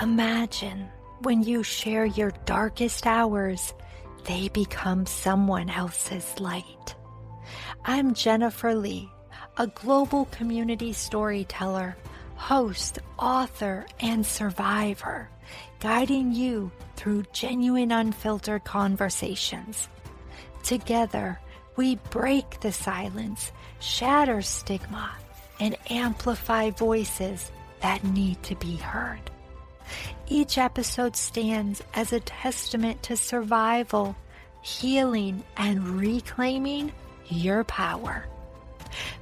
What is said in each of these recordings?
Imagine when you share your darkest hours, they become someone else's light. I'm Jennifer Lee, a global community storyteller, host, author, and survivor, guiding you through genuine, unfiltered conversations. Together, we break the silence, shatter stigma, and amplify voices that need to be heard. Each episode stands as a testament to survival, healing, and reclaiming your power.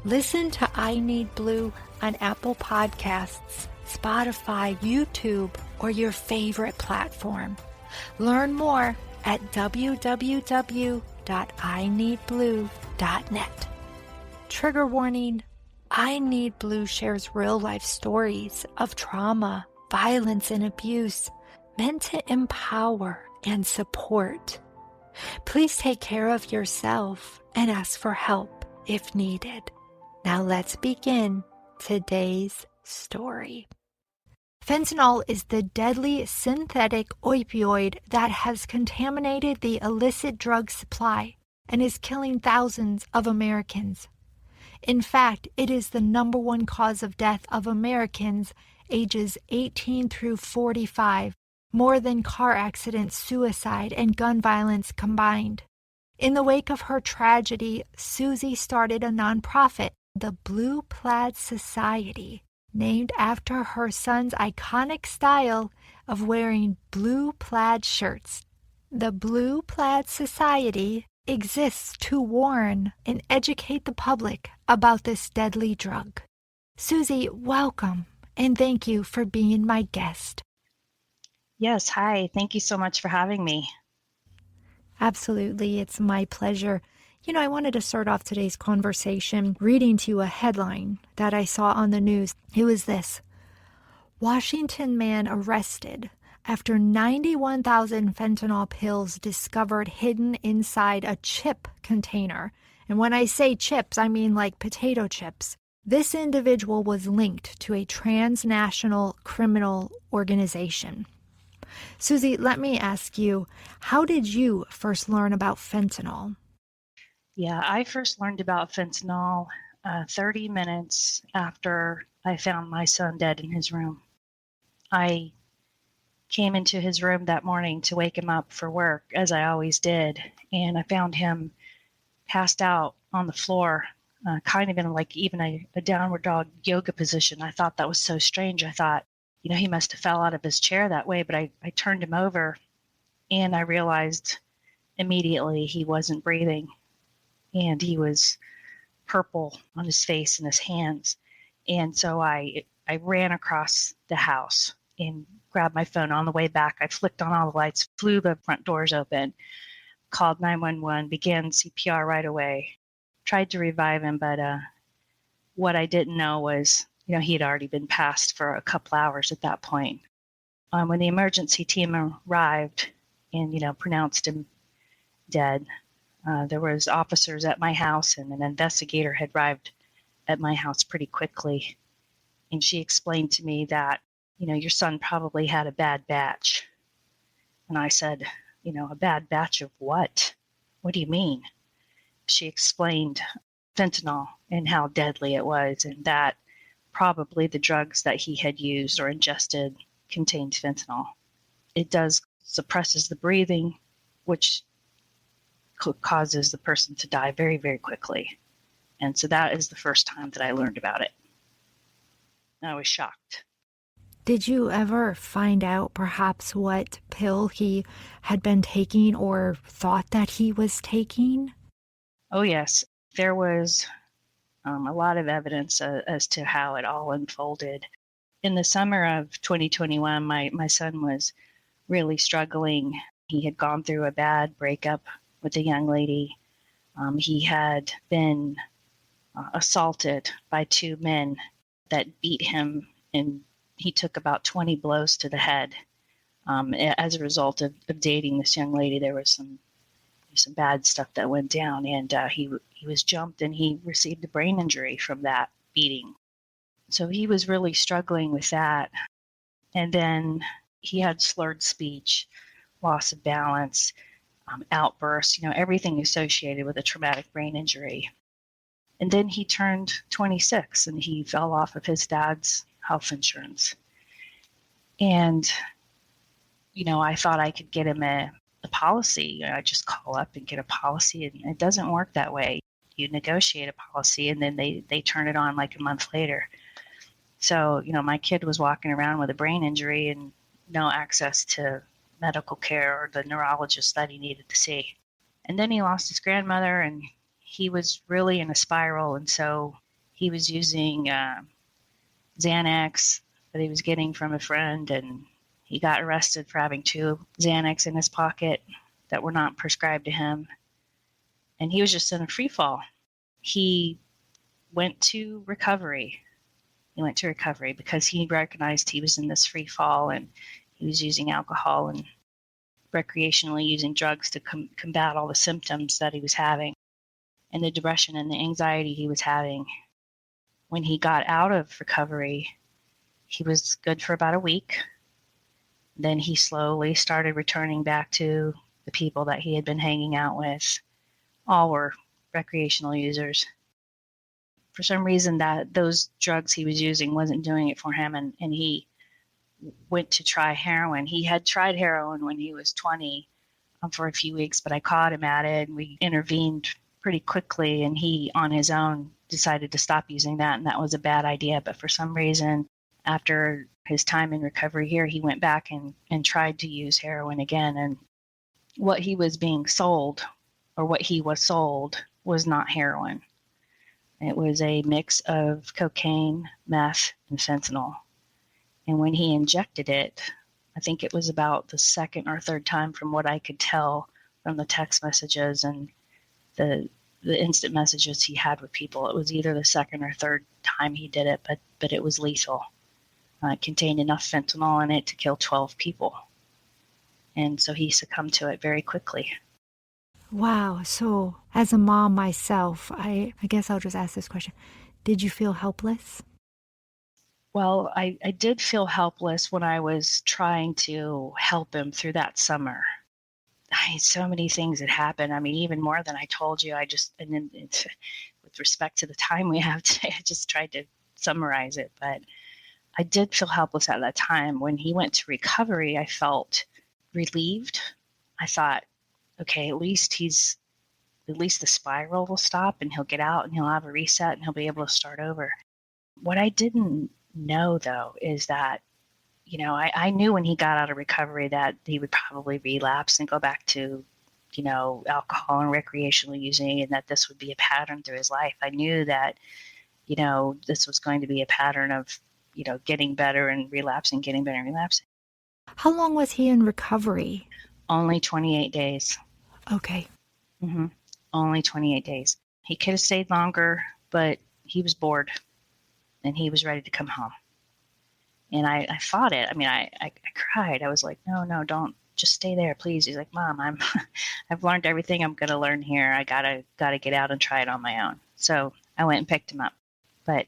Listen to I Need Blue on Apple Podcasts, Spotify, YouTube, or your favorite platform. Learn more at www.ineedblue.net. Trigger warning: I Need Blue shares real-life stories of trauma, violence, and abuse meant to empower and support. Please take care of yourself and ask for help if needed. Now let's begin today's story. Fentanyl is the deadly synthetic opioid that has contaminated the illicit drug supply and is killing thousands of Americans. In fact, it is the number one cause of death of Americans ages 18 through 45, more than car accidents, suicide, and gun violence combined. In the wake of her tragedy, Suzy started a nonprofit, the Blue Plaid Society, named after her son's iconic style of wearing blue plaid shirts. The Blue Plaid Society exists to warn and educate the public about this deadly drug. Suzy, welcome, and thank you for being my guest. Yes, hi. Thank you so much for having me. Absolutely, it's my pleasure. I wanted to start off today's conversation reading to you a headline that I saw on the news. It was this: Washington man arrested after 91,000 fentanyl pills discovered hidden inside a chip container. And when I say chips, I mean like potato chips. This individual was linked to a transnational criminal organization. Suzy, let me ask you, how did you first learn about fentanyl? Yeah, I first learned about fentanyl 30 minutes after I found my son dead in his room. I came into his room that morning to wake him up for work, as I always did, and I found him passed out on the floor, kind of in like even a downward dog yoga position. I thought that was so strange. I thought, he must have fell out of his chair that way, but I turned him over and I realized immediately he wasn't breathing and he was purple on his face and his hands. And so I ran across the house and grabbed my phone. On the way back, I flicked on all the lights, flew the front doors open, called 911, began CPR right away, tried to revive him, but what I didn't know was, he had already been passed for a couple hours at that point. When the emergency team arrived and, pronounced him dead, there was officers at my house and an investigator had arrived at my house pretty quickly. And she explained to me that, your son probably had a bad batch. And I said, a bad batch of what? What do you mean? She explained fentanyl and how deadly it was, and that probably the drugs that he had used or ingested contained fentanyl. It suppresses the breathing, which causes the person to die very, very quickly. And so that is the first time that I learned about it. And I was shocked. Did you ever find out perhaps what pill he had been taking or thought that he was taking? Oh, yes. There was a lot of evidence as to how it all unfolded. In the summer of 2021, my son was really struggling. He had gone through a bad breakup with a young lady. He had been assaulted by two men that beat him, and he took about 20 blows to the head. As a result of dating this young lady, there was some bad stuff that went down, and he was jumped and he received a brain injury from that beating. So he was really struggling with that. And then he had slurred speech, loss of balance, outbursts, everything associated with a traumatic brain injury. And then he turned 26 and he fell off of his dad's health insurance. And, I thought I could get him a policy. I just call up and get a policy, and it doesn't work that way. You negotiate a policy and then they turn it on like a month later. So, my kid was walking around with a brain injury and no access to medical care or the neurologist that he needed to see. And then he lost his grandmother, and he was really in a spiral. And so he was using Xanax that he was getting from a friend, and he got arrested for having 2 Xanax in his pocket that were not prescribed to him. And he was just in a free fall. He went to recovery. Because he recognized he was in this free fall, and he was using alcohol and recreationally using drugs to combat all the symptoms that he was having and the depression and the anxiety he was having. When he got out of recovery, he was good for about a week. Then he slowly started returning back to the people that he had been hanging out with. All were recreational users. For some reason, that those drugs he was using wasn't doing it for him, and he went to try heroin. He had tried heroin when he was 20 for a few weeks, but I caught him at it, and we intervened pretty quickly, and he, on his own, decided to stop using that, and that was a bad idea. But for some reason, after his time in recovery here, he went back and tried to use heroin again, and what he was being sold, or what he was sold, was not heroin. It was a mix of cocaine, meth, and fentanyl. And when he injected it, I think it was about the second or third time, from what I could tell from the text messages and the instant messages he had with people. It was either the second or third time he did it, but it was lethal. It contained enough fentanyl in it to kill 12 people. And so he succumbed to it very quickly. Wow. So as a mom myself, I guess I'll just ask this question. Did you feel helpless? Well, I did feel helpless when I was trying to help him through that summer. So many things had happened. I mean, even more than I told you. And then with respect to the time we have today, I just tried to summarize it. But I did feel helpless at that time. When he went to recovery, I felt relieved. I thought, okay, at least the spiral will stop and he'll get out and he'll have a reset and he'll be able to start over. What I didn't know, though, is that, I knew when he got out of recovery that he would probably relapse and go back to, alcohol and recreational using, and that this would be a pattern through his life. I knew that, this was going to be a pattern of, getting better and relapsing, getting better and relapsing. How long was he in recovery? Only 28 days. Okay. Mm-hmm. Only 28 days. He could have stayed longer, but he was bored and he was ready to come home. And I fought it. I mean, I cried. I was like, no, don't, just stay there, please. He's like, Mom, I've learned everything I'm going to learn here. I gotta get out and try it on my own. So I went and picked him up. But,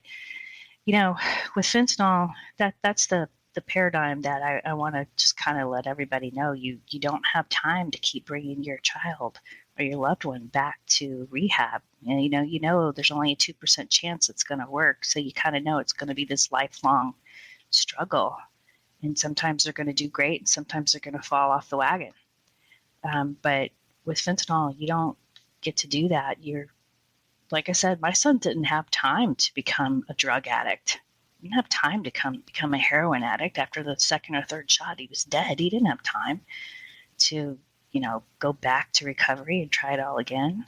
with fentanyl, that's the paradigm that I want to just kind of let everybody know. You don't have time to keep bringing your child or your loved one back to rehab. And, there's only a 2% chance it's going to work. So you kind of know it's going to be this lifelong struggle. And sometimes they're going to do great, and sometimes they're going to fall off the wagon. But with fentanyl, you don't get to do that. Like I said, my son didn't have time to become a drug addict. He didn't have time to become a heroin addict. After the second or third shot, he was dead. He didn't have time to, go back to recovery and try it all again.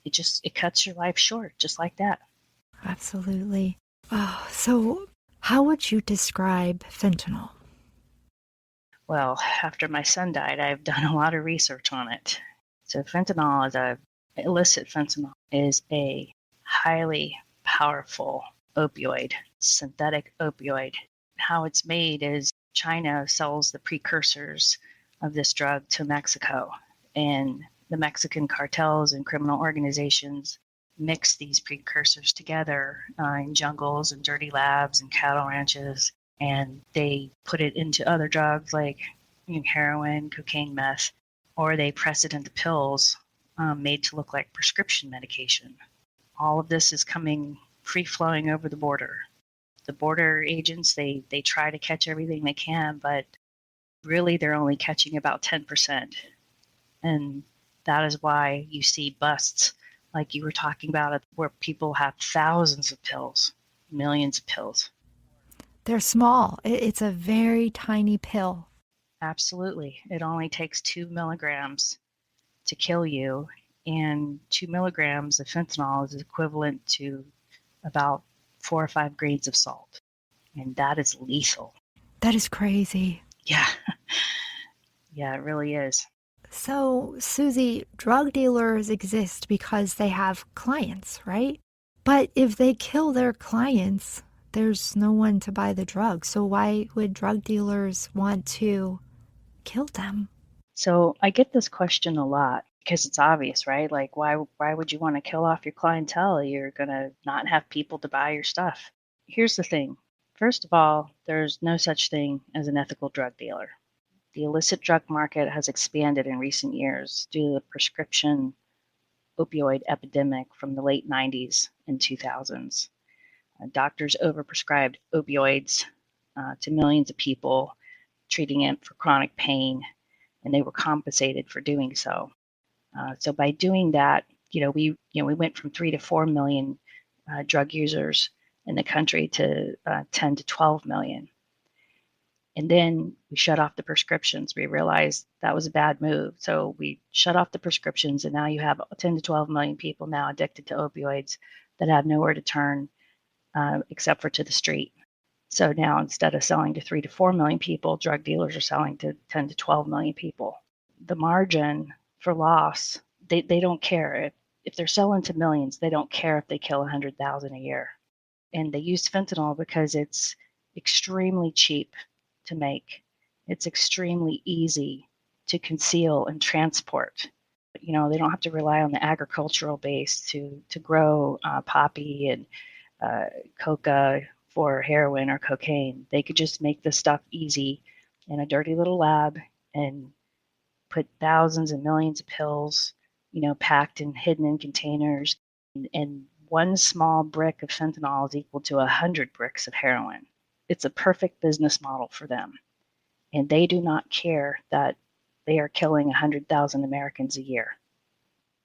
It cuts your life short, just like that. Absolutely. Oh, so how would you describe fentanyl? Well, after my son died, I've done a lot of research on it. So illicit fentanyl is a highly powerful opioid, synthetic opioid. How it's made is China sells the precursors of this drug to Mexico, and the Mexican cartels and criminal organizations mix these precursors together in jungles and dirty labs and cattle ranches and they put it into other drugs like heroin, cocaine, meth, or they press it into pills made to look like prescription medication. All of this is coming free flowing over the border. The border agents, they try to catch everything they can, but really they're only catching about 10%. And that is why you see busts like you were talking about, where people have thousands of pills, millions of pills. They're small. It's a very tiny pill. Absolutely. It only takes 2 milligrams to kill you, and 2 milligrams of fentanyl is equivalent to about 4 or 5 grains of salt, and that is lethal. That is crazy. Yeah, yeah, it really is. So, Suzy, drug dealers exist because they have clients, right? But if they kill their clients, there's no one to buy the drugs. So, why would drug dealers want to kill them? So I get this question a lot because it's obvious, right? Like, why would you want to kill off your clientele? You're gonna not have people to buy your stuff. Here's the thing. First of all, there's no such thing as an ethical drug dealer. The illicit drug market has expanded in recent years due to the prescription opioid epidemic from the late 90s and 2000s. Doctors overprescribed opioids to millions of people, treating it for chronic pain, and they were compensated for doing so. So by doing that, we went from 3 to 4 million drug users in the country to 10 to 12 million. And then we shut off the prescriptions. We realized that was a bad move. So we shut off the prescriptions, and now you have 10 to 12 million people now addicted to opioids that have nowhere to turn except for to the street. So now instead of selling to 3 to 4 million people, drug dealers are selling to 10 to 12 million people. The margin for loss, they don't care. If they're selling to millions, they don't care if they kill 100,000 a year. And they use fentanyl because it's extremely cheap to make. It's extremely easy to conceal and transport. They don't have to rely on the agricultural base to grow poppy and coca for heroin or cocaine. They could just make this stuff easy in a dirty little lab and put thousands and millions of pills, packed and hidden in containers. And one small brick of fentanyl is equal to 100 bricks of heroin. It's a perfect business model for them. And they do not care that they are killing 100,000 Americans a year.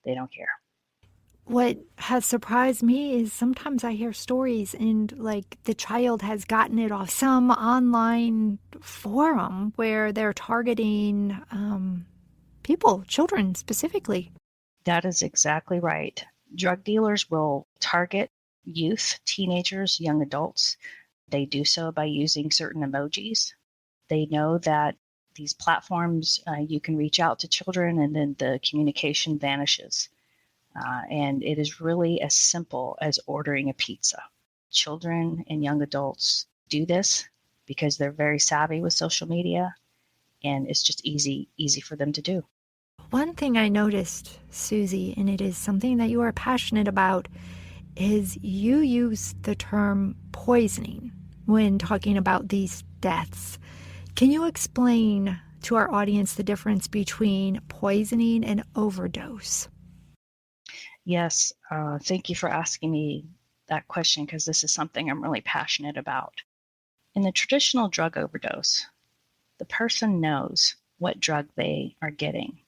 They don't care. What has surprised me is sometimes I hear stories and like the child has gotten it off some online forum where they're targeting people, children specifically. That is exactly right. Drug dealers will target youth, teenagers, young adults. They do so by using certain emojis. They know that these platforms, you can reach out to children and then the communication vanishes. And it is really as simple as ordering a pizza. Children and young adults do this because they're very savvy with social media, and it's just easy for them to do. One thing I noticed, Suzy, and it is something that you are passionate about, is you use the term poisoning when talking about these deaths. Can you explain to our audience the difference between poisoning and overdose? Yes, thank you for asking me that question because this is something I'm really passionate about. In the traditional drug overdose, the person knows what drug they are getting.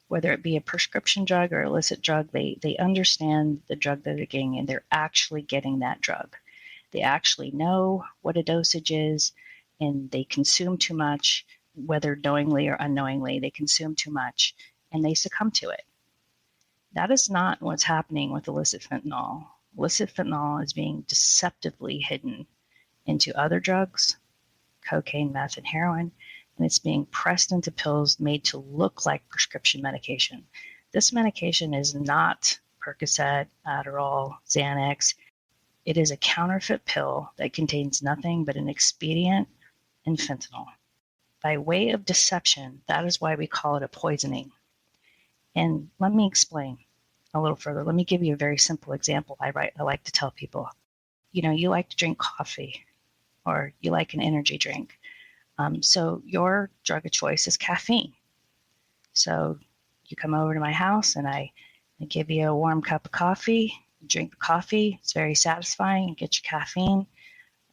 Whether it be a prescription drug or illicit drug, they understand the drug that they're getting and they're actually getting that drug. They actually know what a dosage is and they consume too much, whether knowingly or unknowingly, they consume too much and they succumb to it. That is not what's happening with illicit fentanyl. Illicit fentanyl is being deceptively hidden into other drugs, cocaine, meth, and heroin, and it's being pressed into pills made to look like prescription medication. This medication is not Percocet, Adderall, Xanax. It is a counterfeit pill that contains nothing but an expedient and fentanyl. By way of deception, that is why we call it a poisoning. And let me explain a little further. Let me give you a very simple example I like to tell people. You like to drink coffee or you like an energy drink. So your drug of choice is caffeine. So you come over to my house and I give you a warm cup of coffee, you drink the coffee, it's very satisfying, you get your caffeine,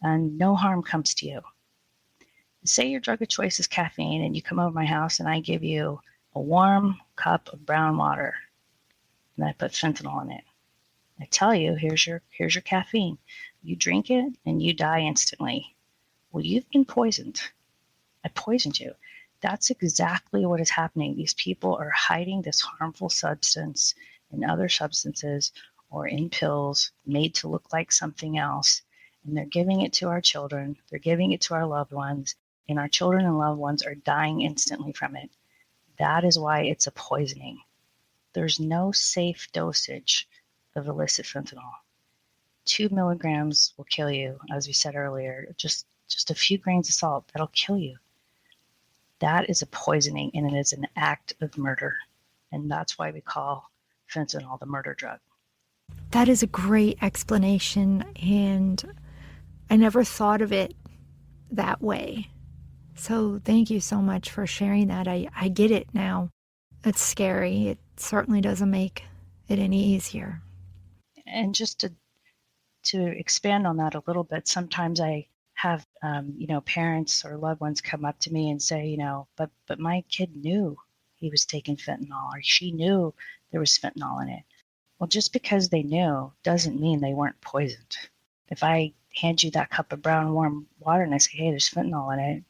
and no harm comes to you. Say your drug of choice is caffeine and you come over my house and I give you a warm cup of brown water and I put fentanyl in it. I tell you, here's your caffeine. You drink it and you die instantly. Well, you've been poisoned. I poisoned you. That's exactly what is happening. These people are hiding this harmful substance in other substances or in pills made to look like something else. And they're giving it to our children. They're giving it to our loved ones. And our children and loved ones are dying instantly from it. That is why it's a poisoning. There's no safe dosage of illicit fentanyl. 2 milligrams will kill you, as we said earlier. Just a few grains of salt, that'll kill you. That is a poisoning, and it is an act of murder. And that's why we call fentanyl the murder drug. That is a great explanation, and I never thought of it that way. So thank you so much for sharing that. I get it now. It's scary. It certainly doesn't make it any easier. And just to expand on that a little bit, sometimes I have parents or loved ones come up to me and say, but my kid knew he was taking fentanyl, or she knew there was fentanyl in it. Well, just because they knew doesn't mean they weren't poisoned. If I hand you that cup of brown warm water and I say, hey, there's fentanyl in it,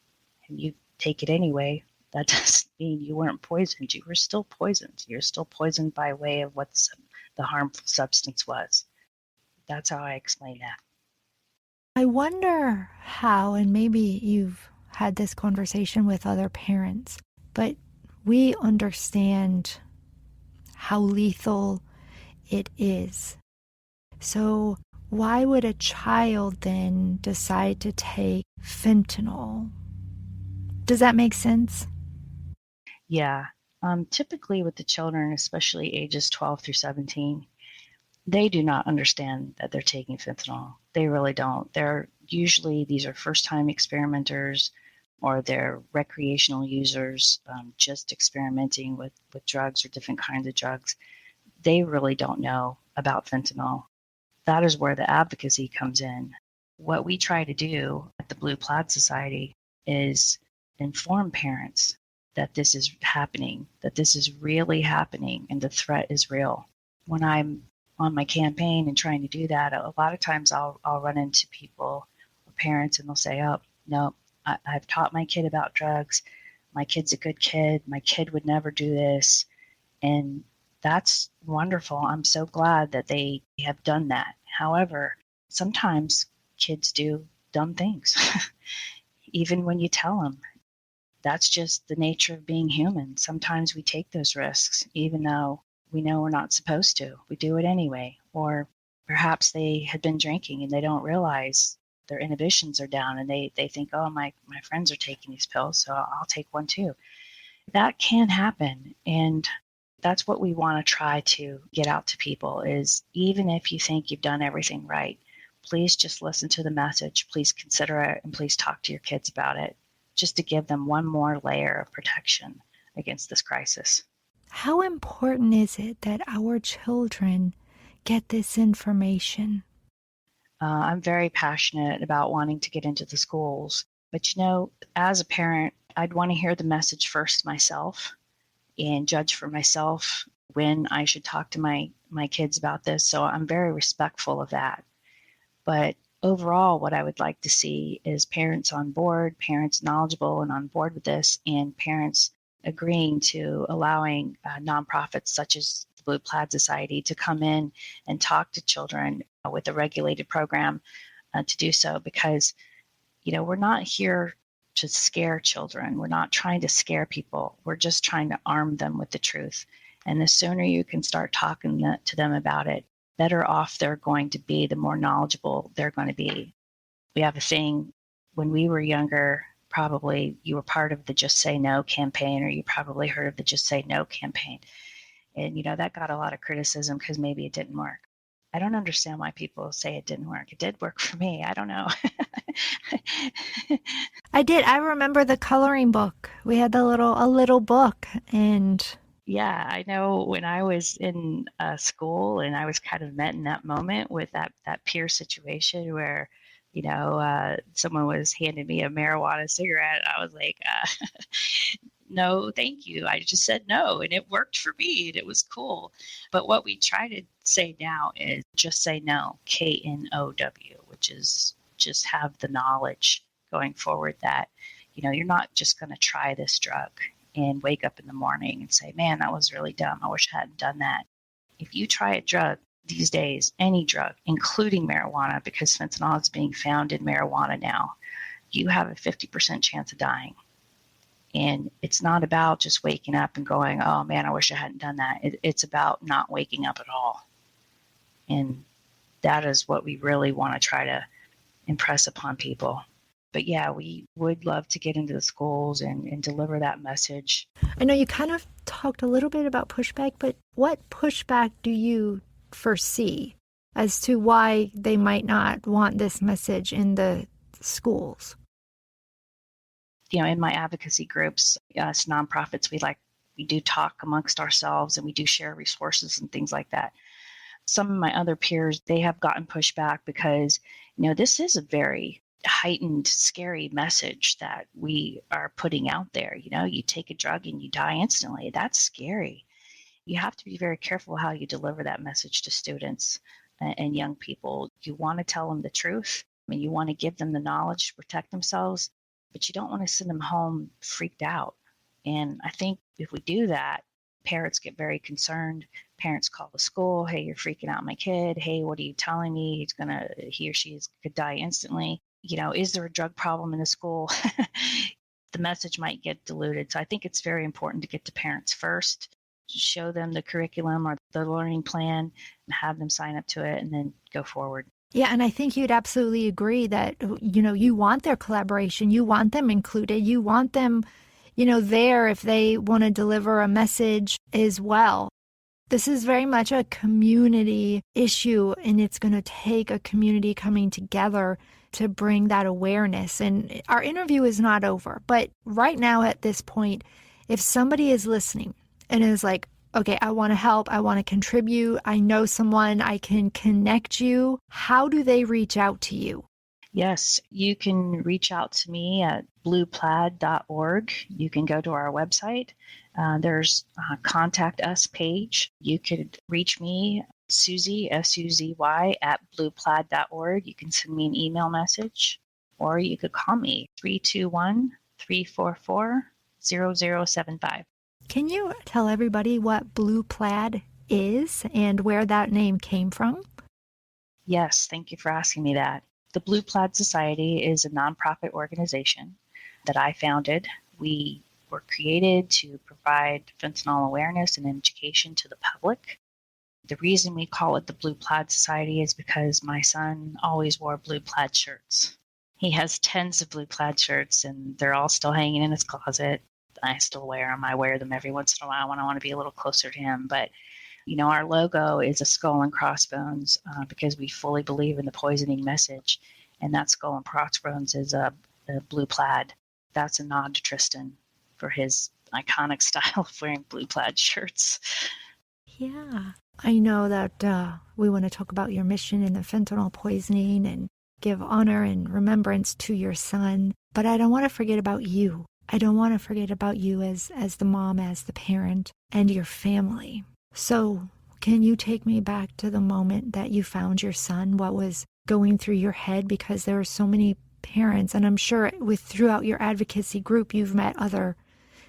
and you take it anyway, that doesn't mean you weren't poisoned. You were still poisoned. You're still poisoned by way of what the harmful substance was. That's how I explain that. I wonder how, and maybe you've had this conversation with other parents, but we understand how lethal it is. So why would a child then decide to take fentanyl? Does that make sense? Yeah. Typically with the children, especially ages 12 through 17, they do not understand that they're taking fentanyl. They really don't. These are first-time experimenters, or they're recreational users, just experimenting with drugs or different kinds of drugs. They really don't know about fentanyl. That is where the advocacy comes in. What we try to do at the Blue Plaid Society is inform parents that this is happening, that this is really happening, and the threat is real. When I'm on my campaign and trying to do that, a lot of times I'll run into people or parents and they'll say, oh, no, I've taught my kid about drugs. My kid's a good kid. My kid would never do this. And that's wonderful. I'm so glad that they have done that. However, sometimes kids do dumb things, even when you tell them. That's just the nature of being human. Sometimes we take those risks, even though we know we're not supposed to. We do it anyway. Or perhaps they had been drinking and they don't realize their inhibitions are down and they think, oh, my friends are taking these pills, so I'll take one too. That can happen. And that's what we want to try to get out to people is, even if you think you've done everything right, please just listen to the message. Please consider it, and please talk to your kids about it, just to give them one more layer of protection against this crisis. How important is it that our children get this information? I'm very passionate about wanting to get into the schools. But, as a parent, I'd want to hear the message first myself and judge for myself when I should talk to my kids about this. So I'm very respectful of that. But overall, what I would like to see is parents on board, parents knowledgeable and on board with this, and parents agreeing to allowing nonprofits such as the Blue Plaid Society to come in and talk to children with a regulated program to do so. Because, we're not here to scare children. We're not trying to scare people. We're just trying to arm them with the truth. And the sooner you can start talking to them about it, better off they're going to be, the more knowledgeable they're going to be. We have a thing, when we were younger, probably you were part of the Just Say No campaign, or you probably heard of the Just Say No campaign. And, that got a lot of criticism because maybe it didn't work. I don't understand why people say it didn't work. It did work for me. I don't know. I did. I remember the coloring book. We had a little book, and Yeah, I know when I was in school and I was kind of met in that moment with that peer situation where, someone was handing me a marijuana cigarette. I was like, no, thank you. I just said no, and it worked for me, and it was cool. But what we try to say now is just say no, KNOW, which is just have the knowledge going forward that, you're not just going to try this drug and wake up in the morning and say, man, that was really dumb. I wish I hadn't done that. If you try a drug these days, any drug, including marijuana, because fentanyl is being found in marijuana now, you have a 50% chance of dying. And it's not about just waking up and going, oh man, I wish I hadn't done that. It's about not waking up at all. And that is what we really want to try to impress upon people. But yeah, we would love to get into the schools and deliver that message. I know you kind of talked a little bit about pushback, but what pushback do you foresee as to why they might not want this message in the schools? In my advocacy groups, as nonprofits, we do talk amongst ourselves and we do share resources and things like that. Some of my other peers, they have gotten pushback because, this is a very heightened, scary message that we are putting out there. You take a drug and you die instantly. That's scary. You have to be very careful how you deliver that message to students and young people. You want to tell them the truth. I mean, you want to give them the knowledge to protect themselves, but you don't want to send them home freaked out. And I think if we do that, parents get very concerned. Parents call the school, hey, you're freaking out my kid. Hey, what are you telling me? He or she could die instantly. Is there a drug problem in the school? The message might get diluted. So I think it's very important to get to parents first, show them the curriculum or the learning plan and have them sign up to it and then go forward. Yeah, and I think you'd absolutely agree that, you want their collaboration. You want them included. You want them, there if they want to deliver a message as well. This is very much a community issue, and it's going to take a community coming together to bring that awareness. And our interview is not over, but right now at this point, if somebody is listening and is like, okay, I want to help, I want to contribute, I know someone, I can connect you, how do they reach out to you? Yes, you can reach out to me at blueplaid.org. You can go to our website. There's a contact us page. You could reach me, Suzy, Suzy, at blueplaid.org. You can send me an email message, or you could call me 321-344-0075. Can you tell everybody what Blue Plaid is and where that name came from? Yes, thank you for asking me that. The Blue Plaid Society is a nonprofit organization that I founded. We were created to provide fentanyl awareness and education to the public. The reason we call it the Blue Plaid Society is because my son always wore blue plaid shirts. He has tens of blue plaid shirts, and they're all still hanging in his closet. I still wear them. I wear them every once in a while when I want to be a little closer to him. But, our logo is a skull and crossbones because we fully believe in the poisoning message. And that skull and crossbones is a blue plaid. That's a nod to Tristan for his iconic style of wearing blue plaid shirts. Yeah. I know that we want to talk about your mission in the fentanyl poisoning and give honor and remembrance to your son. But I don't want to forget about you. I don't want to forget about you as the mom, as the parent, and your family. So can you take me back to the moment that you found your son? What was going through your head? Because there are so many parents, and I'm sure throughout your advocacy group, you've met other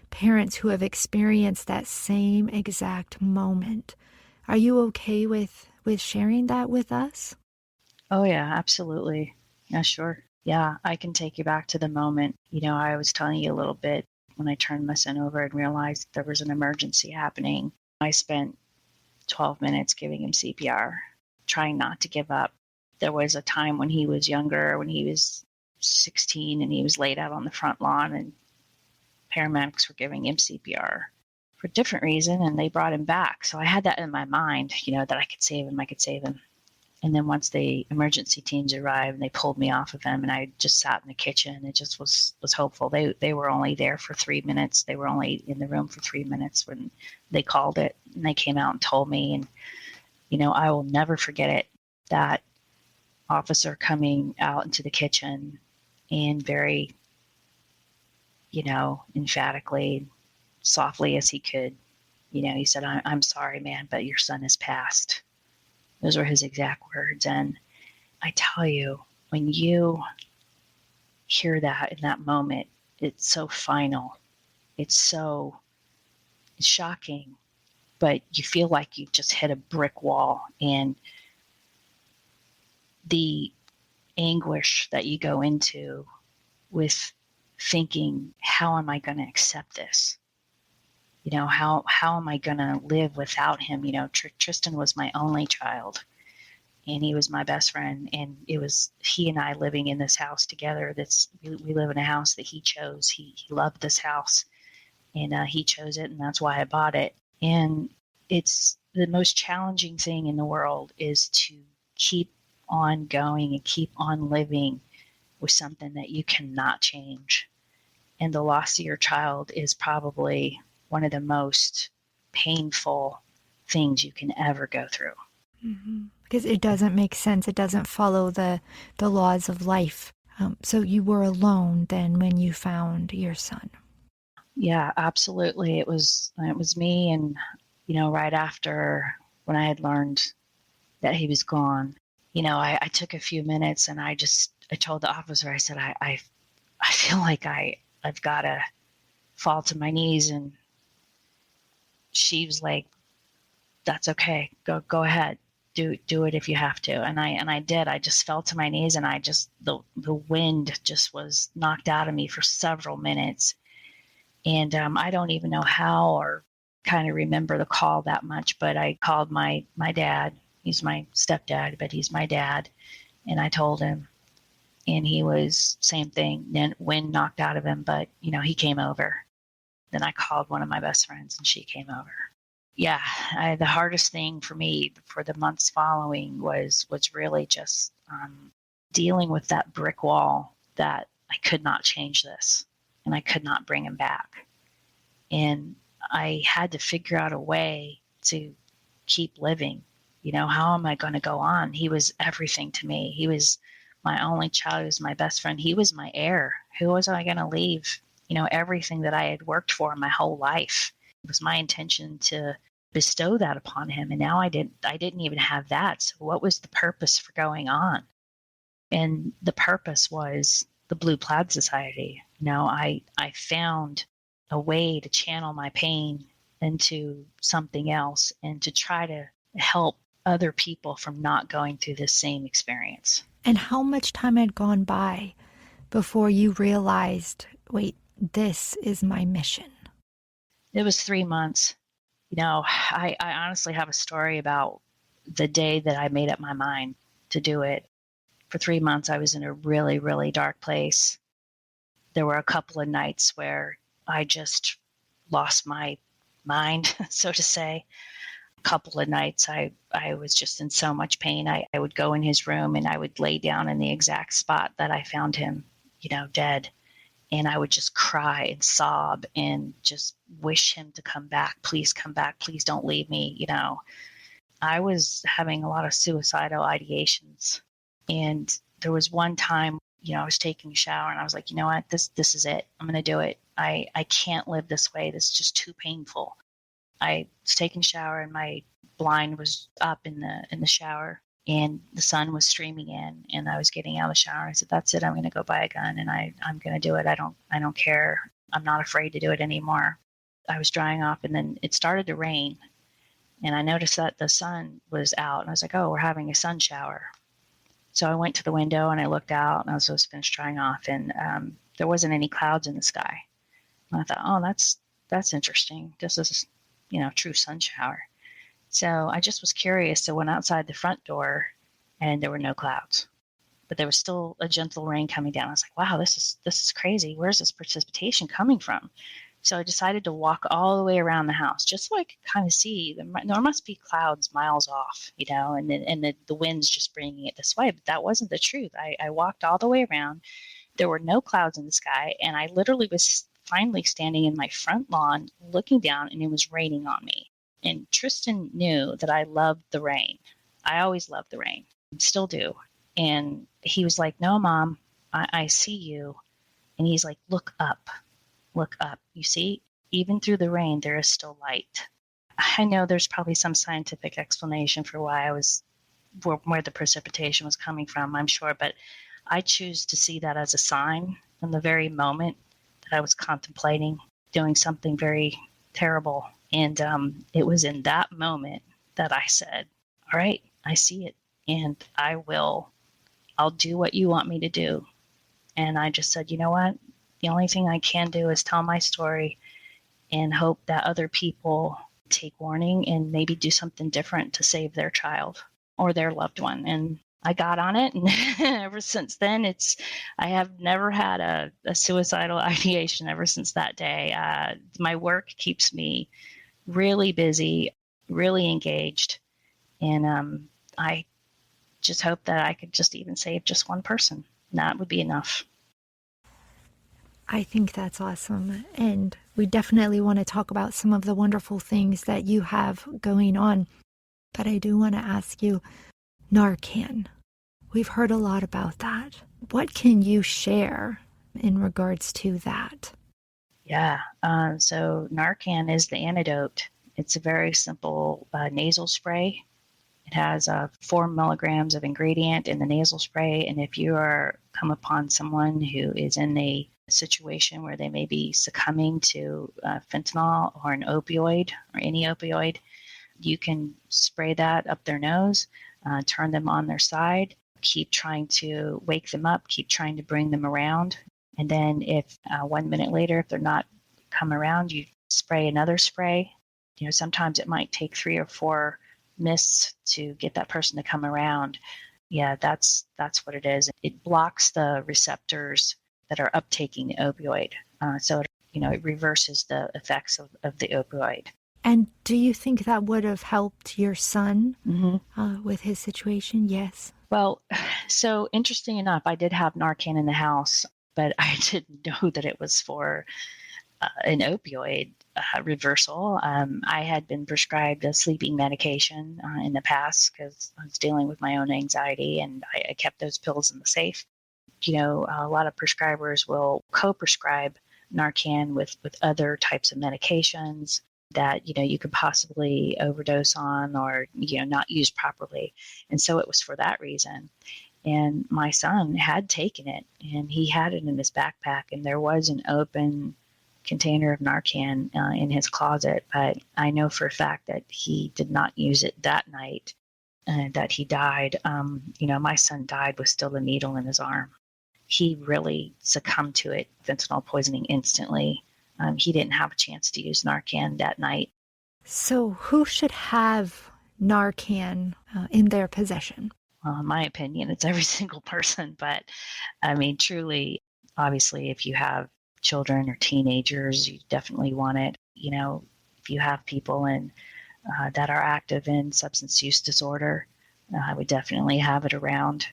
parents who have experienced that same exact moment. Are you okay with sharing that with us? Oh, yeah, absolutely. Yeah, sure. Yeah, I can take you back to the moment. I was telling you a little bit when I turned my son over and realized there was an emergency happening. I spent 12 minutes giving him CPR, trying not to give up. There was a time when he was younger, when he was 16, and he was laid out on the front lawn, and paramedics were giving him CPR for a different reason, and they brought him back. So I had that in my mind, that I could save him. And then once the emergency teams arrived and they pulled me off of him, and I just sat in the kitchen, it just was hopeful. They were only there for 3 minutes. They were only in the room for 3 minutes when they called it, and they came out and told me. And, I will never forget it, that officer coming out into the kitchen and very, emphatically, softly as he could, he said, I'm sorry, man, but your son has passed. Those were his exact words. And I tell you, when you hear that in that moment, it's so final. It's shocking, but you feel like you've just hit a brick wall, and the anguish that you go into with thinking, how am I going to accept this? How am I going to live without him? Tristan was my only child, and he was my best friend, and it was he and I living in this house together. We live in a house that he chose. He loved this house, and he chose it, and that's why I bought it. And it's the most challenging thing in the world is to keep on going and keep on living with something that you cannot change. And the loss of your child is probably one of the most painful things you can ever go through. Mm-hmm. Because it doesn't make sense. It doesn't follow the laws of life. So you were alone then when you found your son. Yeah, absolutely. It was me, and right after, when I had learned that he was gone, I took a few minutes, and I told the officer, I said, I feel like I've got to fall to my knees. And she was like, that's okay. Go ahead. Do it if you have to. And I did. I just fell to my knees, and the wind just was knocked out of me for several minutes. And I don't even know how or kind of remember the call that much, but I called my dad. He's my stepdad, but he's my dad. And I told him, and he was same thing. Then wind knocked out of him, but he came over. Then I called one of my best friends, and she came over. Yeah, the hardest thing for me for the months following was really just dealing with that brick wall that I could not change this, and I could not bring him back. And I had to figure out a way to keep living. How am I going to go on? He was everything to me. He was my only child. He was my best friend. He was my heir. Who was I going to leave? Everything that I had worked for my whole life. It was my intention to bestow that upon him. And now I didn't even have that. So what was the purpose for going on? And the purpose was the Blue Plaid Society. I found a way to channel my pain into something else and to try to help other people from not going through this same experience. And how much time had gone by before you realized, wait, this is my mission? It was 3 months. I honestly have a story about the day that I made up my mind to do it. For 3 months, I was in a really, really dark place. There were a couple of nights where I just lost my mind, so to say. A couple of nights I was just in so much pain. I would go in his room, and I would lay down in the exact spot that I found him, dead. And I would just cry and sob and just wish him to come back. Please come back. Please don't leave me. I was having a lot of suicidal ideations. And there was one time, I was taking a shower, and I was like, you know what, this is it. I'm going to do it. I can't live this way. This is just too painful. I was taking a shower, and my blind was up in the shower, and the sun was streaming in, and I was getting out of the shower. I said, that's it. I'm going to go buy a gun, and I'm going to do it. I don't care. I'm not afraid to do it anymore. I was drying off, and then it started to rain, and I noticed that the sun was out, and I was like, oh, we're having a sun shower. So I went to the window, and I looked out, and I was just finished drying off, and there wasn't any clouds in the sky. And I thought, oh, that's interesting. This is, true sun shower. So I just was curious. So I went outside the front door, and there were no clouds, but there was still a gentle rain coming down. I was like, wow, this is crazy. Where's this precipitation coming from? So I decided to walk all the way around the house just so I could kind of see. There must be clouds miles off, and the wind's just bringing it this way. But that wasn't the truth. I walked all the way around. There were no clouds in the sky, and I literally was finally standing in my front lawn looking down, and it was raining on me. And Tristan knew that I loved the rain. I always loved the rain, still do. And he was like, "No, Mom, I see you." And he's like, "Look up, look up. You see, even through the rain, there is still light." I know there's probably some scientific explanation for why I was where the precipitation was coming from, I'm sure, but I choose to see that as a sign in the very moment that I was contemplating doing something very terrible. And it was in that moment that I said, "All right, I see it, and I'll do what you want me to do." And I just said, "You know what? The only thing I can do is tell my story and hope that other people take warning and maybe do something different to save their child or their loved one." And I got on it, and ever since then, I have never had a suicidal ideation ever since that day. My work keeps me really busy, really engaged, and I just hope that I could just even save just one person. That would be enough. I think that's awesome. And we definitely want to talk about some of the wonderful things that you have going on. But I do want to ask you, Narcan. We've heard a lot about that. What can you share in regards to that? Yeah. So Narcan is the antidote. It's a very simple nasal spray. It has 4 milligrams of ingredient in the nasal spray. And if you come upon someone who is in a situation where they may be succumbing to fentanyl or an opioid or any opioid, you can spray that up their nose, turn them on their side, keep trying to wake them up, keep trying to bring them around. And then if 1 minute later, if they're not come around, you spray another spray. Sometimes it might take 3 or 4 mists to get that person to come around. Yeah, that's what it is. It blocks the receptors that are uptaking the opioid. So it reverses the effects of the opioid. And do you think that would have helped your son with his situation? Yes. Well, so interesting enough, I did have Narcan in the house, but I didn't know that it was for an opioid reversal. I had been prescribed a sleeping medication in the past because I was dealing with my own anxiety, and I kept those pills in the safe. A lot of prescribers will co-prescribe Narcan with other types of medications that you could possibly overdose on or not use properly. And so it was for that reason. And my son had taken it, and he had it in his backpack, and there was an open container of Narcan in his closet. But I know for a fact that he did not use it that night, that he died. My son died with still a needle in his arm. He really succumbed to it, fentanyl poisoning, instantly. He didn't have a chance to use Narcan that night. So who should have Narcan in their possession? Well, in my opinion, it's every single person. But I mean, truly, obviously, if you have children or teenagers, you definitely want it. If you have people that are active in substance use disorder, I would definitely have it around.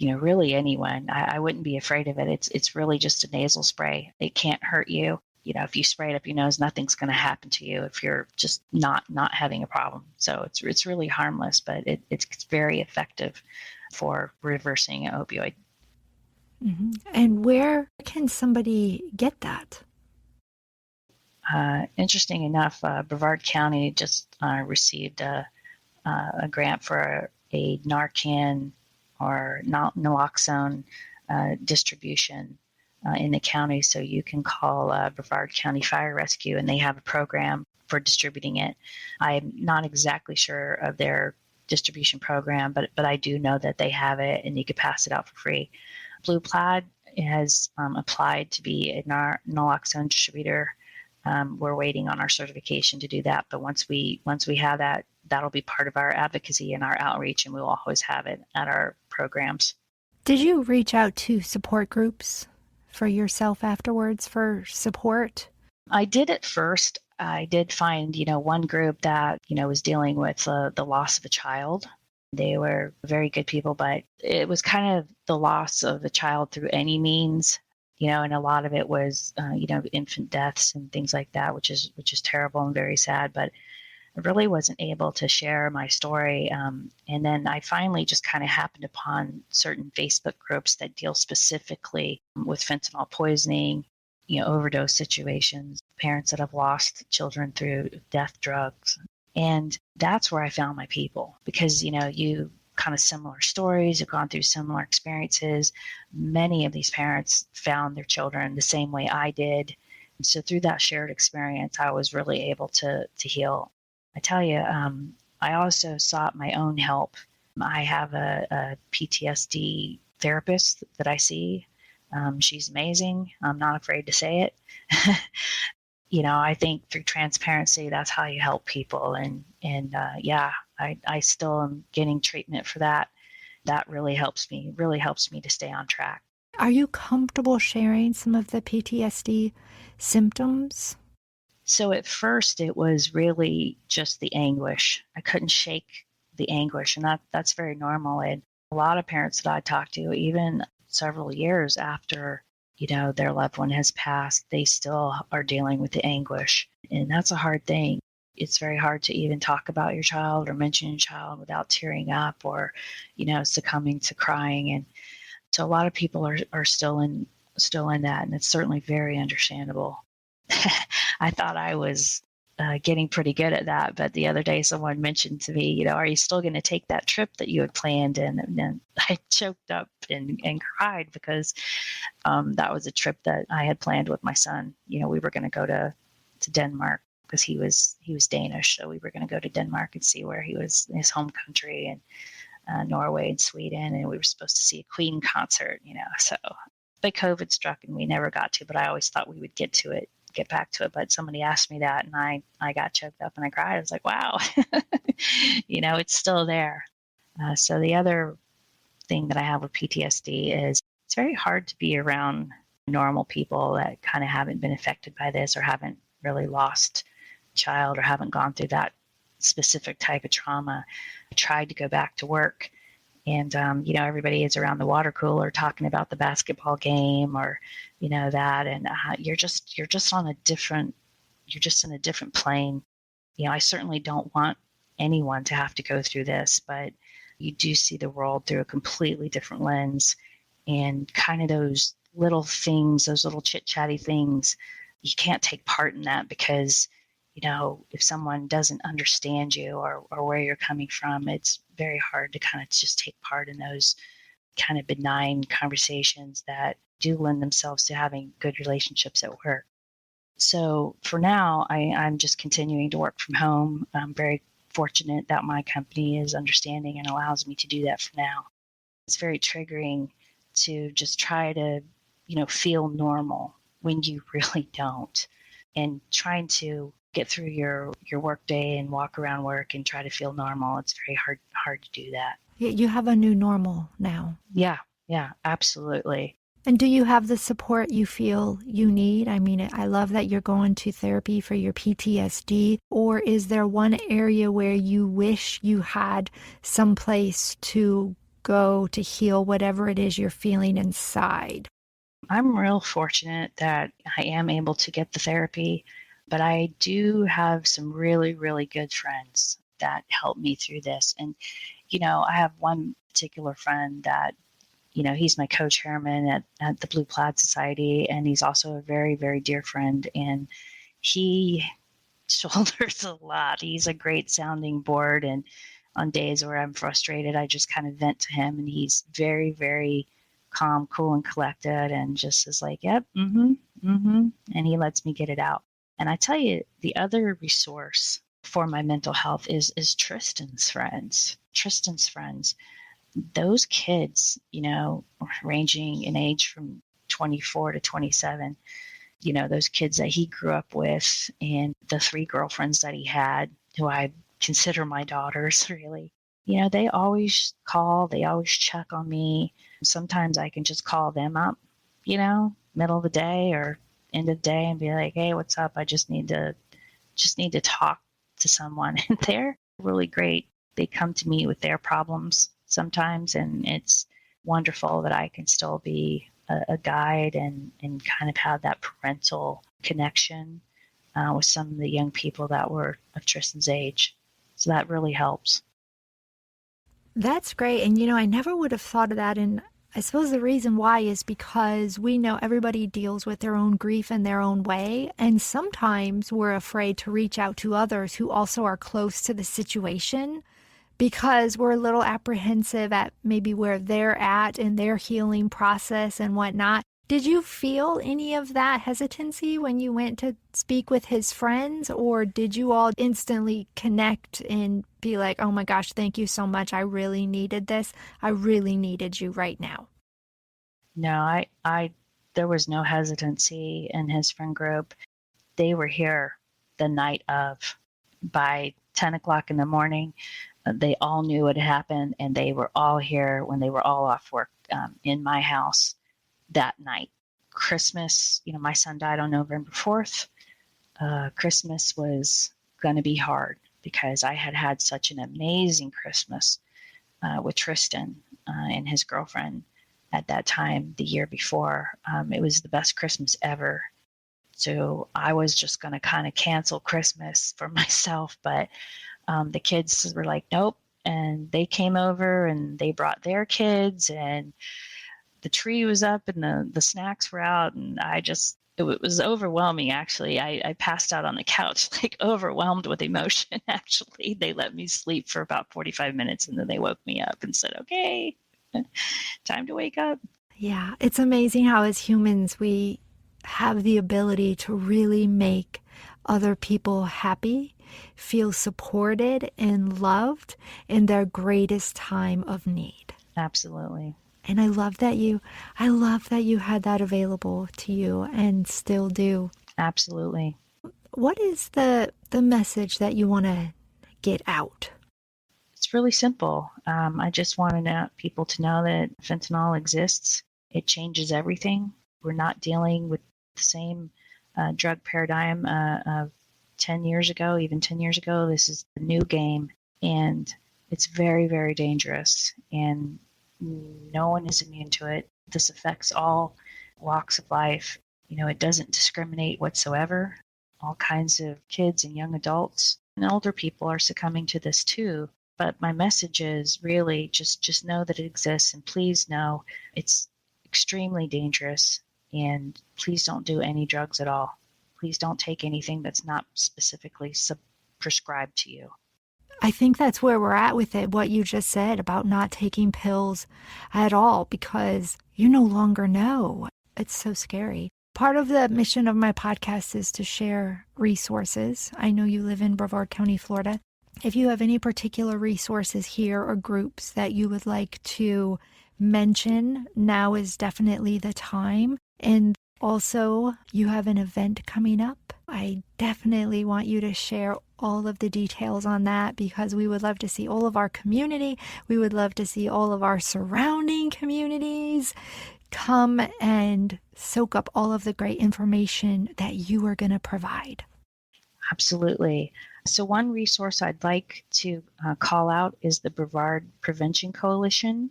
Really anyone. I wouldn't be afraid of it. It's really just a nasal spray. It can't hurt you. If you spray it up your nose, nothing's going to happen to you if you're just not having a problem. So it's really harmless, but it's very effective for reversing an opioid. Mm-hmm. And where can somebody get that? Interesting enough, Brevard County just received a grant for a Narcan or naloxone distribution in the county. So you can call Brevard County Fire Rescue, and they have a program for distributing it. I'm not exactly sure of their distribution program, but I do know that they have it, and you could pass it out for free. Blue Plaid has applied to be a naloxone distributor. We're waiting on our certification to do that, but once we have that, that'll be part of our advocacy and our outreach, and we'll always have it at our programs. Did you reach out to support groups for yourself afterwards for support? I did at first. I did find, one group that, was dealing with the loss of a child. They were very good people, but it was kind of the loss of a child through any means, and a lot of it was, infant deaths and things like that, which is terrible and very sad. But I really wasn't able to share my story. And then I finally just kind of happened upon certain Facebook groups that deal specifically with fentanyl poisoning, overdose situations, parents that have lost children through death drugs. And that's where I found my people because, you kind of similar stories, you've gone through similar experiences. Many of these parents found their children the same way I did. And so through that shared experience, I was really able to heal. I tell you, I also sought my own help. I have a PTSD therapist that I see. She's amazing. I'm not afraid to say it. I think through transparency, that's how you help people. And yeah, I still am getting treatment for that. That really helps me to stay on track. Are you comfortable sharing some of the PTSD symptoms? So at first it was really just the anguish. I couldn't shake the anguish, and that's very normal. And a lot of parents that I talk to, even several years after, their loved one has passed, they still are dealing with the anguish. And that's a hard thing. It's very hard to even talk about your child or mention your child without tearing up or, succumbing to crying. And so a lot of people are still in that, and it's certainly very understandable. I thought I was getting pretty good at that, but the other day someone mentioned to me, are you still going to take that trip that you had planned? And then I choked up and cried because that was a trip that I had planned with my son. We were going to go to Denmark because he was Danish, so we were going to go to Denmark and see where he was in his home country, and Norway and Sweden, and we were supposed to see a Queen concert. So but COVID struck and we never got to, but I always thought we would get back to it. But somebody asked me that and I got choked up and I cried. I was like, wow, it's still there. So the other thing that I have with PTSD is it's very hard to be around normal people that kind of haven't been affected by this or haven't really lost a child or haven't gone through that specific type of trauma. I tried to go back to work. And, everybody is around the water cooler talking about the basketball game or, that. And you're just in a different plane. I certainly don't want anyone to have to go through this, but you do see the world through a completely different lens. And kind of those little things, those little chit-chatty things, you can't take part in that because if someone doesn't understand you or where you're coming from, it's very hard to kind of just take part in those kind of benign conversations that do lend themselves to having good relationships at work. So for now, I'm just continuing to work from home. I'm very fortunate that my company is understanding and allows me to do that for now. It's very triggering to just try to, feel normal when you really don't, and trying to get through your work day and walk around work and try to feel normal. It's very hard to do that. You have a new normal now. Yeah, absolutely. And do you have the support you feel you need? I mean, I love that you're going to therapy for your PTSD. Or is there one area where you wish you had some place to go to heal whatever it is you're feeling inside? I'm real fortunate that I am able to get the therapy, but I do have some really, really good friends that help me through this. And, I have one particular friend that, he's my co-chairman at the Blue Plaid Society, and he's also a very, very dear friend. And he shoulders a lot. He's a great sounding board. And on days where I'm frustrated, I just kind of vent to him, and he's very, very calm, cool, and collected, and just is like, yep, and he lets me get it out. And I tell you, the other resource for my mental health is Tristan's friends. Those kids, ranging in age from 24 to 27, those kids that he grew up with, and the 3 girlfriends that he had, who I consider my daughters, really, they always call, they always check on me. Sometimes I can just call them up, middle of the day or end of the day and be like, hey, what's up? I just need to talk to someone. And they're really great. They come to me with their problems sometimes, and it's wonderful that I can still be a guide and kind of have that parental connection with some of the young people that were of Tristan's age. So that really helps. That's great. And, I never would have thought of that. And I suppose the reason why is because we know everybody deals with their own grief in their own way. And sometimes we're afraid to reach out to others who also are close to the situation because we're a little apprehensive at maybe where they're at in their healing process and whatnot. Did you feel any of that hesitancy when you went to speak with his friends, or did you all instantly connect and be like, oh my gosh, thank you so much. I really needed this. I really needed you right now. No, there was no hesitancy in his friend group. They were here the night of. By 10 o'clock in the morning, they all knew what had happened, and they were all here when they were all off work in my house that night. Christmas, my son died on November 4th. Christmas was going to be hard because I had had such an amazing Christmas with Tristan and his girlfriend at that time the year before. It was the best Christmas ever. So I was just going to kind of cancel Christmas for myself. But the kids were like, nope. And they came over and they brought their kids, and the tree was up and the snacks were out. And it was overwhelming, actually. I passed out on the couch, like overwhelmed with emotion, actually. They let me sleep for about 45 minutes, and then they woke me up and said, okay, time to wake up. Yeah, it's amazing how as humans we have the ability to really make other people happy, feel supported and loved in their greatest time of need. Absolutely. And I love that you had that available to you and still do. Absolutely. What is the message that you want to get out? It's really simple. I just want people to know that fentanyl exists. It changes everything. We're not dealing with the same drug paradigm of 10 years ago, even 10 years ago. This is a new game, and it's very, very dangerous, and no one is immune to it. This affects all walks of life. It doesn't discriminate whatsoever. All kinds of kids and young adults and older people are succumbing to this too. But my message is really just know that it exists, and please know it's extremely dangerous, and please don't do any drugs at all. Please don't take anything that's not specifically prescribed to you. I think that's where we're at with it, what you just said about not taking pills at all, because you no longer know. It's so scary. Part of the mission of my podcast is to share resources. I know you live in Brevard County, Florida. If you have any particular resources here or groups that you would like to mention, now is definitely the time. And also, you have an event coming up. I definitely want you to share all of the details on that, because we would love to see all of our community. We would love to see all of our surrounding communities come and soak up all of the great information that you are going to provide. Absolutely. So one resource I'd like to call out is the Brevard Prevention Coalition.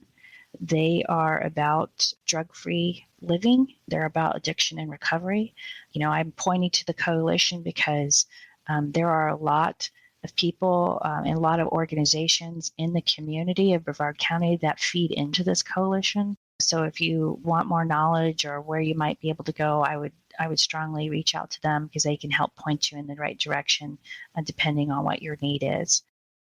They are about drug-free living. They're about addiction and recovery. I'm pointing to the coalition because there are a lot of people and a lot of organizations in the community of Brevard County that feed into this coalition. So if you want more knowledge or where you might be able to go, I would strongly reach out to them, because they can help point you in the right direction depending on what your need is.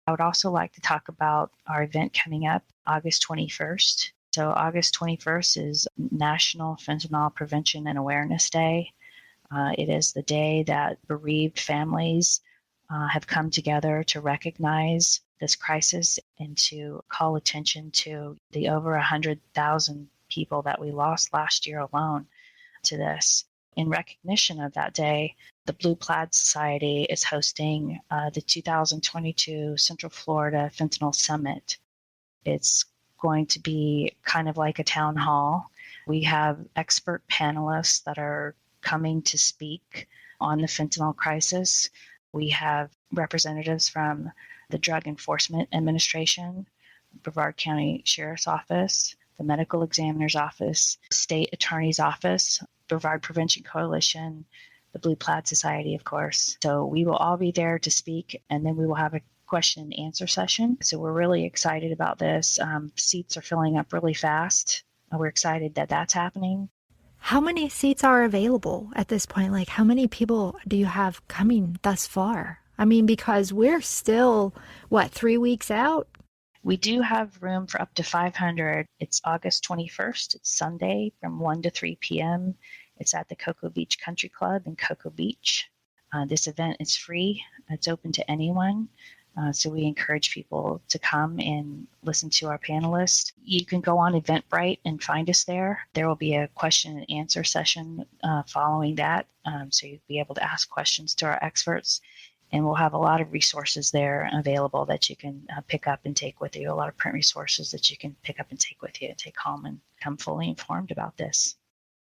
I would also like to talk about our event coming up August 21st. So August 21st is National Fentanyl Prevention and Awareness Day. It is the day that bereaved families have come together to recognize this crisis and to call attention to the over 100,000 people that we lost last year alone to this. In recognition of that day, the Blue Plaid Society is hosting the 2022 Central Florida Fentanyl Summit. It's going to be kind of like a town hall. We have expert panelists that are coming to speak on the fentanyl crisis. We have representatives from the Drug Enforcement Administration, Brevard County Sheriff's Office, the Medical Examiner's Office, State Attorney's Office, Brevard Prevention Coalition, the Blue Plaid Society, of course. So we will all be there to speak, and then we will have a question and answer session. So we're really excited about this. Seats are filling up really fast. We're excited that that's happening. How many seats are available at this point? Like, how many people do you have coming thus far? I mean, because we're still, 3 weeks out? We do have room for up to 500. It's August 21st. It's Sunday from 1 to 3 p.m. It's at the Cocoa Beach Country Club in Cocoa Beach. This event is free. It's open to anyone. So we encourage people to come and listen to our panelists. You can go on Eventbrite and find us there. There will be a question and answer session following that. So you'll be able to ask questions to our experts. And we'll have a lot of resources there available that you can pick up and take with you, a lot of print resources that you can pick up and take with you and take home and come fully informed about this.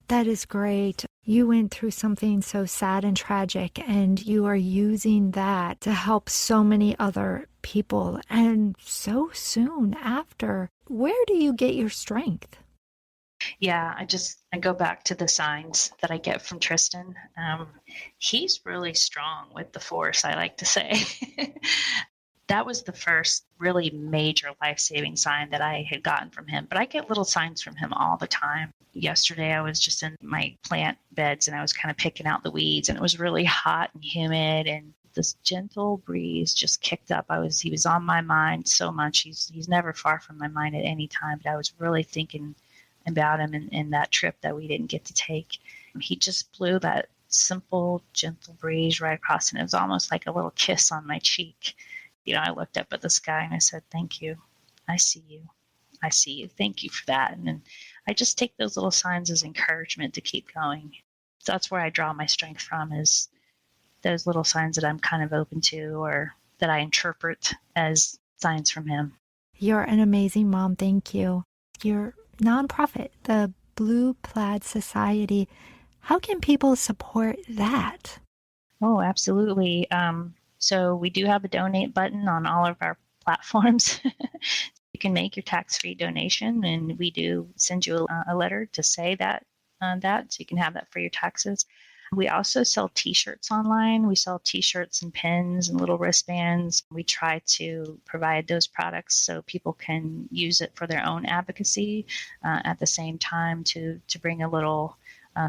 That is great. You went through something so sad and tragic, and you are using that to help so many other people. And so soon after, where do you get your strength? Yeah, I go back to the signs that I get from Tristan. He's really strong with the force, I like to say. That was the first really major life-saving sign that I had gotten from him. But I get little signs from him all the time. Yesterday, I was just in my plant beds and I was kind of picking out the weeds, and it was really hot and humid, and this gentle breeze just kicked up. He was on my mind so much. He's never far from my mind at any time, but I was really thinking about him in that trip that we didn't get to take. He just blew that simple, gentle breeze right across, and it was almost like a little kiss on my cheek. I looked up at the sky and I said, "Thank you. I see you. I see you. Thank you for that." And then I just take those little signs as encouragement to keep going. So that's where I draw my strength from, is those little signs that I'm kind of open to, or that I interpret as signs from him. You're an amazing mom. Thank you. Your nonprofit, the Blue Plaid Society, how can people support that? Oh, absolutely. So we do have a donate button on all of our platforms. You can make your tax-free donation, and we do send you a letter to say that, so you can have that for your taxes. We also sell T-shirts online. We sell T-shirts and pins and little wristbands. We try to provide those products so people can use it for their own advocacy, at the same time to bring a little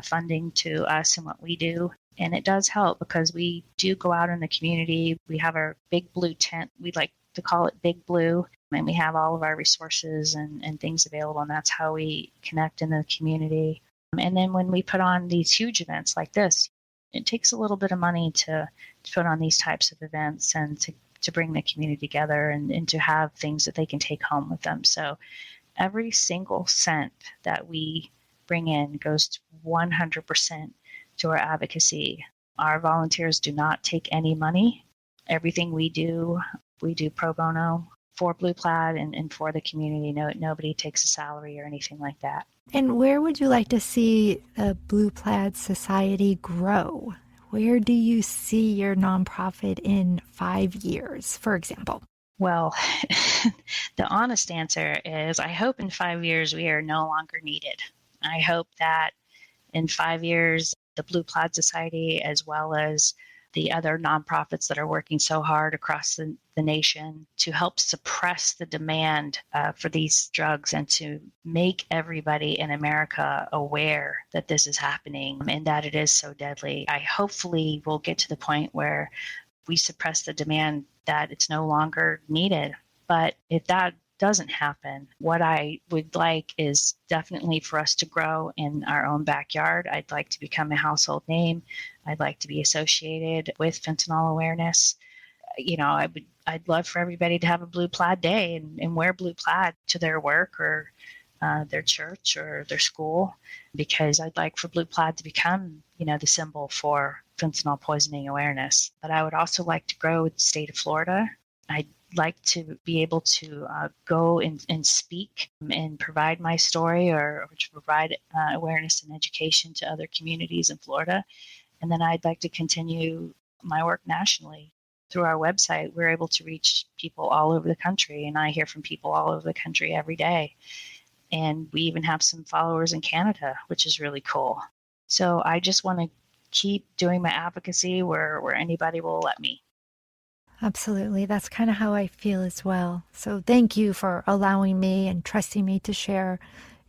funding to us and what we do. And it does help because we do go out in the community. We have our big blue tent. We like to call it Big Blue. And we have all of our resources and things available. And that's how we connect in the community. And then when we put on these huge events like this, it takes a little bit of money to put on these types of events and to bring the community together and to have things that they can take home with them. So every single cent that we bring in goes 100% to our advocacy. Our volunteers do not take any money. Everything we do pro bono for Blue Plaid and for the community. Nobody takes a salary or anything like that. And where would you like to see the Blue Plaid Society grow? Where do you see your nonprofit in 5 years, for example? Well, the honest answer is I hope in 5 years we are no longer needed. I hope that in 5 years, the Blue Plaid Society, as well as the other nonprofits that are working so hard across the nation to help suppress the demand for these drugs and to make everybody in America aware that this is happening and that it is so deadly. I hopefully will get to the point where we suppress the demand that it's no longer needed. But if that doesn't happen, what I would like is definitely for us to grow in our own backyard. I'd like to become a household name. I'd like to be associated with fentanyl awareness. I'd love for everybody to have a blue plaid day and wear blue plaid to their work or their church or their school, because I'd like for blue plaid to become, the symbol for fentanyl poisoning awareness. But I would also like to grow with the state of Florida. I like to be able to go and speak and provide my story, or to provide awareness and education to other communities in Florida. And then I'd like to continue my work nationally. Through our website, we're able to reach people all over the country, and I hear from people all over the country every day. And we even have some followers in Canada, which is really cool. So I just want to keep doing my advocacy where anybody will let me. Absolutely. That's kind of how I feel as well. So thank you for allowing me and trusting me to share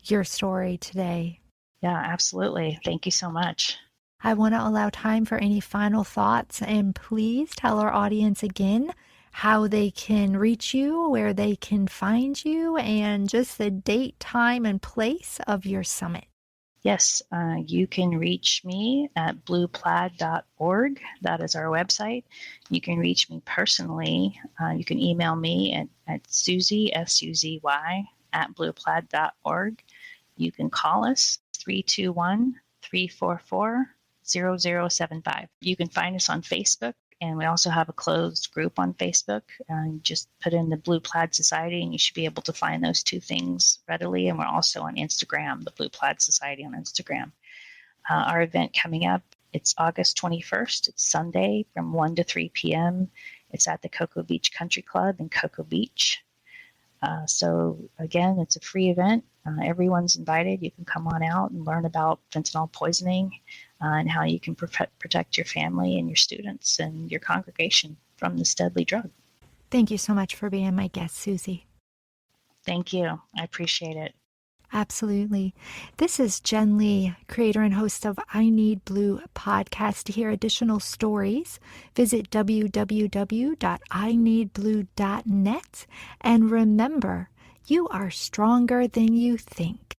your story today. Yeah, absolutely. Thank you so much. I want to allow time for any final thoughts, and please tell our audience again how they can reach you, where they can find you, and just the date, time, and place of your summit. Yes, you can reach me at blueplaid.org. That is our website. You can reach me personally. You can email me at Suzy, S-U-Z-Y, at blueplaid.org. You can call us 321-344-0075. You can find us on Facebook, and we also have a closed group on Facebook. Just put in the Blue Plaid Society, and you should be able to find those two things readily. And we're also on Instagram, the Blue Plaid Society on Instagram. Our event coming up, it's August 21st. It's Sunday from 1 to 3 p.m. It's at the Cocoa Beach Country Club in Cocoa Beach. So again, it's a free event. Everyone's invited. You can come on out and learn about fentanyl poisoning and how you can protect your family and your students and your congregation from this deadly drug. Thank you so much for being my guest, Suzy. Thank you. I appreciate it. Absolutely. This is Jen Lee, creator and host of I Need Blue podcast. To hear additional stories, visit www.ineedblue.net. And remember, you are stronger than you think.